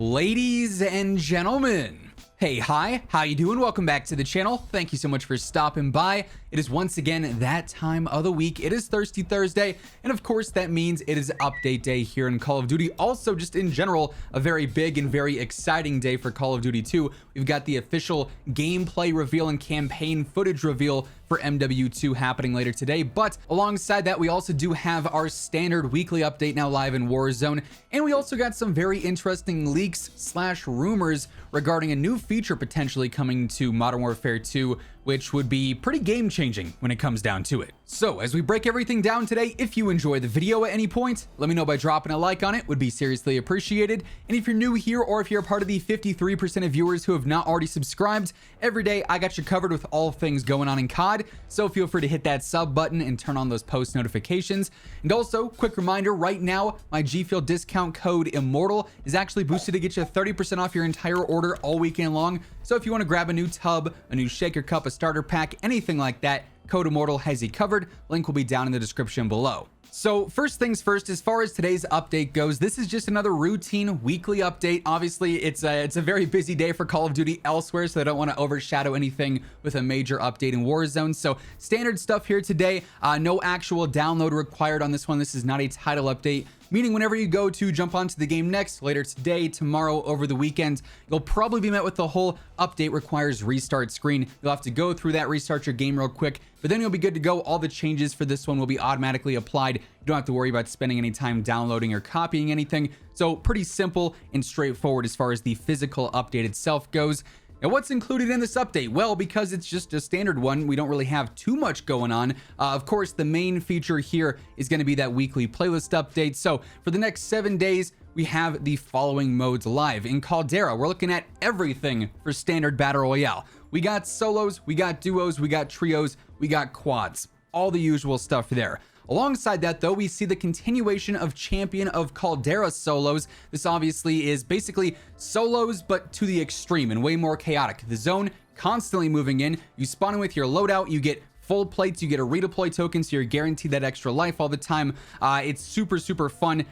Ladies and gentlemen, hey, hi, how you doing? Welcome back to the channel. Thank you so much for stopping by. It is once again that time of the week. It is Thirsty Thursday, and of course that means it is update day here in Call of Duty. Also, just in general, a very big and very exciting day for Call of Duty 2. We've got the official gameplay reveal and campaign footage reveal for MW2 happening later today, but alongside that we also do have our standard weekly update now live in Warzone, and we also got some very interesting leaks slash rumors regarding a new feature potentially coming to Modern Warfare 2, which would be pretty game-changing when it comes down to it. So as we break everything down today, if you enjoy the video at any point, let me know by dropping a like on it, would be seriously appreciated. And if you're new here, or if you're a part of the 53% of viewers who have not already subscribed, every day I got you covered with all things going on in COD, so feel free to hit that sub button and turn on those post notifications. And also, quick reminder, right now, my G Fuel discount code WhosImmortal is actually boosted to get you 30% off your entire order all weekend long. So if you want to grab a new tub, a new shaker cup, a starter pack, anything like that, code WhosImmortal has you covered. Link will be down in the description below. So first things first, as far as today's update goes, this is just another routine weekly update. Obviously, it's a very busy day for Call of Duty elsewhere, so I don't want to overshadow anything with a major update in Warzone. So standard stuff here today. No actual download required on this one. This is not a title update, meaning whenever you go to jump onto the game next, later today, tomorrow, over the weekend, you'll probably be met with the whole update requires restart screen. You'll have to go through that, restart your game real quick, but then you'll be good to go. All the changes for this one will be automatically applied. You don't have to worry about spending any time downloading or copying anything. So pretty simple and straightforward as far as the physical update itself goes. Now, what's included in this update? Well, because it's just a standard one, we don't really have too much going on. Of course, the main feature here is going to be that weekly playlist update. So for the next 7 days, we have the following modes live. In Caldera, we're looking at everything for standard battle royale. We got solos, we got duos, we got trios, we got quads, all the usual stuff there. Alongside that, though, we see the continuation of Champion of Caldera solos. This obviously is basically solos, but to the extreme and way more chaotic. The zone constantly moving in. You spawn in with your loadout, you get full plates, you get a redeploy token, so you're guaranteed that extra life all the time. It's super, super fun.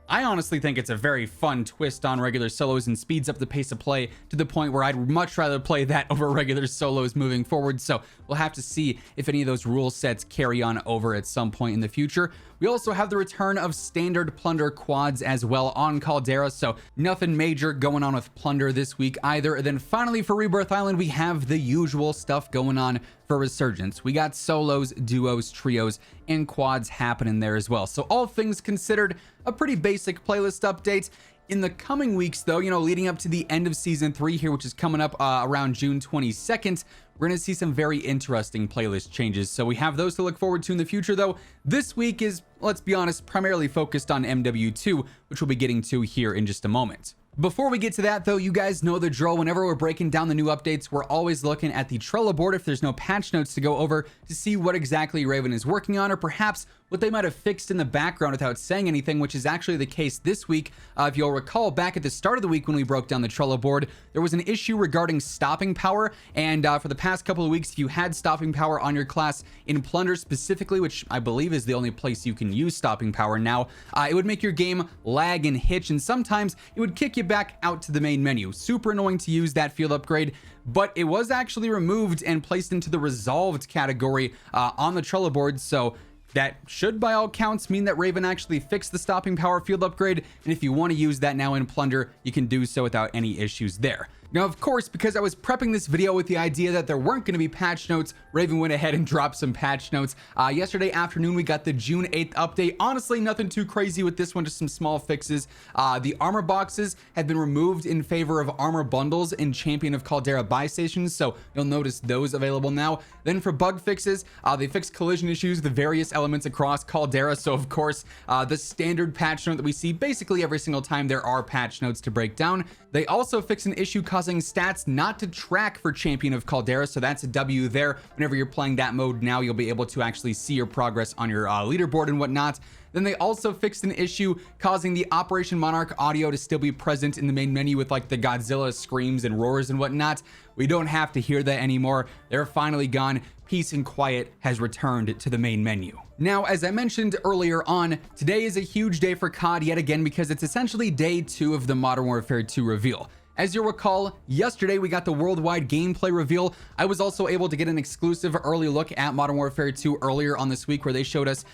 I honestly think it's a very fun twist on regular solos and speeds up the pace of play to the point where I'd much rather play that over regular solos moving forward. So we'll have to see if any of those rule sets carry on over at some point in the future. We also have the return of standard plunder quads as well on Caldera, so nothing major going on with plunder this week either. And then finally for Rebirth Island, we have the usual stuff going on for Resurgence. We got solos, duos, trios, and quads happening there as well. So all things considered, a pretty basic playlist update. In the coming weeks, though, you know, leading up to the end of Season 3 here, which is coming up around June 22nd, we're going to see some very interesting playlist changes. So we have those to look forward to in the future, though. This week is, let's be honest, primarily focused on MW2, which we'll be getting to here in just a moment. Before we get to that, though, you guys know the drill. Whenever we're breaking down the new updates, we're always looking at the Trello board if there's no patch notes to go over to see what exactly Raven is working on, or perhaps what they might have fixed in the background without saying anything, which is actually the case this week. If you'll recall, back at the start of the week when we broke down the Trello board, there was an issue regarding stopping power, and for the past couple of weeks, if you had stopping power on your class in Plunder specifically, which I believe is the only place you can use stopping power now, it would make your game lag and hitch, and sometimes it would kick you back out to the main menu. Super annoying to use that field upgrade, but it was actually removed and placed into the resolved category on the Trello board, so that should by all counts mean that Raven actually fixed the stopping power field upgrade, and if you want to use that now in Plunder, you can do so without any issues there. Now, of course, because I was prepping this video with the idea that there weren't going to be patch notes, Raven went ahead and dropped some patch notes. Yesterday afternoon, we got the June 8th update. Honestly, nothing too crazy with this one, just some small fixes. The armor boxes have been removed in favor of armor bundles in Champion of Caldera buy stations, so you'll notice those available now. Then for bug fixes, they fixed collision issues, the various elements across Caldera, so of course, the standard patch note that we see basically every single time there are patch notes to break down. They also fixed an issue causing stats not to track for Champion of Caldera, so that's a W there. Whenever you're playing that mode now, you'll be able to actually see your progress on your leaderboard and whatnot. Then they also fixed an issue causing the Operation Monarch audio to still be present in the main menu with like the Godzilla screams and roars and whatnot. We don't have to hear that anymore. They're finally gone. Peace and quiet has returned to the main menu. Now, as I mentioned earlier on, today is a huge day for COD yet again because it's essentially day 2 of the Modern Warfare 2 reveal. As you'll recall, yesterday we got the worldwide gameplay reveal. I was also able to get an exclusive early look at Modern Warfare 2 earlier on this week where they showed us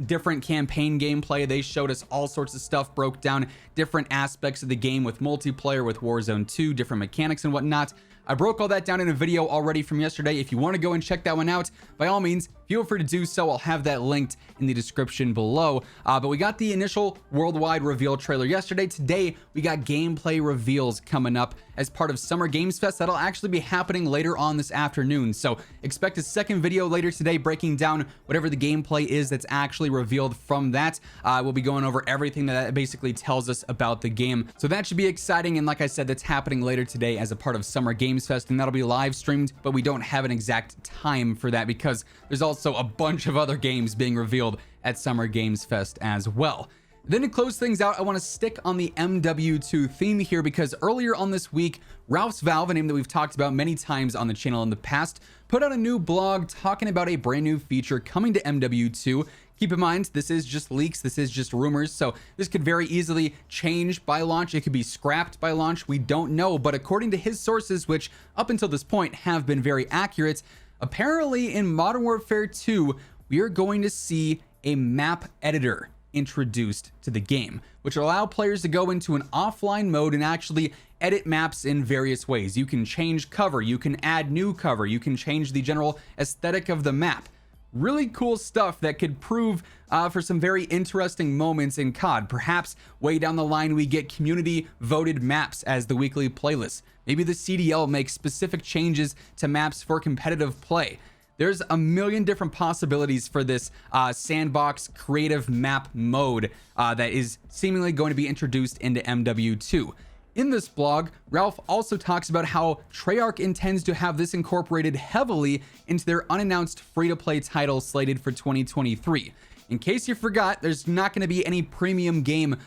different campaign gameplay. They showed us all sorts of stuff, broke down different aspects of the game with multiplayer, with Warzone 2, different mechanics and whatnot. I broke all that down in a video already from yesterday. If you want to go and check that one out, by all means, feel free to do so. I'll have that linked in the description below. But we got the initial worldwide reveal trailer yesterday. Today, we got gameplay reveals coming up as part of Summer Games Fest. That'll actually be happening later on this afternoon. So expect a second video later today breaking down whatever the gameplay is that's actually revealed from that. We'll be going over everything that basically tells us about the game. So that should be exciting. And like I said, that's happening later today as a part of Summer Games Fest, and that'll be live streamed, but we don't have an exact time for that because there's also a bunch of other games being revealed at Summer Games Fest as well. Then to close things out, I want to stick on the MW2 theme here because earlier on this week, Ralph's Valve, a name that we've talked about many times on the channel in the past, put out a new blog talking about a brand new feature coming to MW2. Keep in mind, this is just leaks, this is just rumors, so this could very easily change by launch. It could be scrapped by launch, we don't know, but according to his sources, which up until this point have been very accurate, apparently in Modern Warfare 2, we are going to see a map editor introduced to the game, which will allow players to go into an offline mode and actually edit maps in various ways. You can change cover, you can add new cover, you can change the general aesthetic of the map. Really cool stuff that could prove for some very interesting moments in COD. Perhaps way down the line we get community voted maps as the weekly playlist. Maybe the CDL makes specific changes to maps for competitive play. There's a million different possibilities for this sandbox creative map mode that is seemingly going to be introduced into MW2. In this blog, Ralph also talks about how Treyarch intends to have this incorporated heavily into their unannounced free-to-play title slated for 2023. In case you forgot, there's not going to be any premium game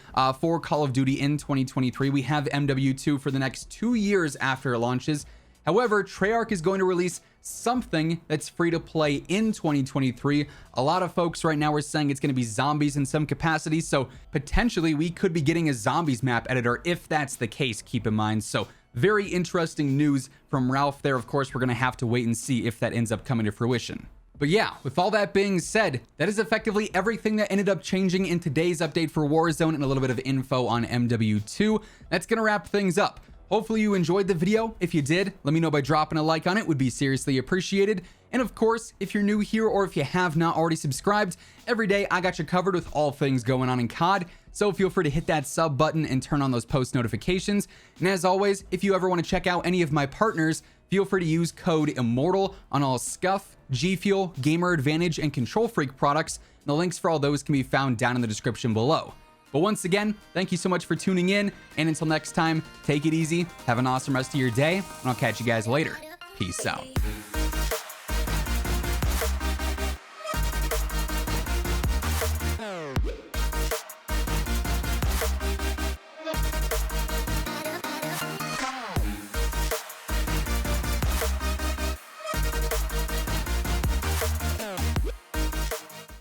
for Call of Duty in 2023. We have MW2 for the next 2 years after it launches. However, Treyarch is going to release something that's free to play in 2023. A lot of folks right now are saying it's going to be zombies in some capacity, so potentially we could be getting a zombies map editor if that's the case, keep in mind. So very interesting news from Ralph there. Of course, we're going to have to wait and see if that ends up coming to fruition. But yeah, with all that being said, that is effectively everything that ended up changing in today's update for Warzone and a little bit of info on MW2. That's going to wrap things up. Hopefully you enjoyed the video. If you did, let me know by dropping a like on it. Would be seriously appreciated. And of course, if you're new here or if you have not already subscribed, every day I got you covered with all things going on in COD. So feel free to hit that sub button and turn on those post notifications. And as always, if you ever want to check out any of my partners, feel free to use code IMMORTAL on all Scuff, G Fuel, Gamer Advantage, and Control Freak products. And the links for all those can be found down in the description below. But once again, thank you so much for tuning in, and until next time, take it easy, have an awesome rest of your day, and I'll catch you guys later. Peace out.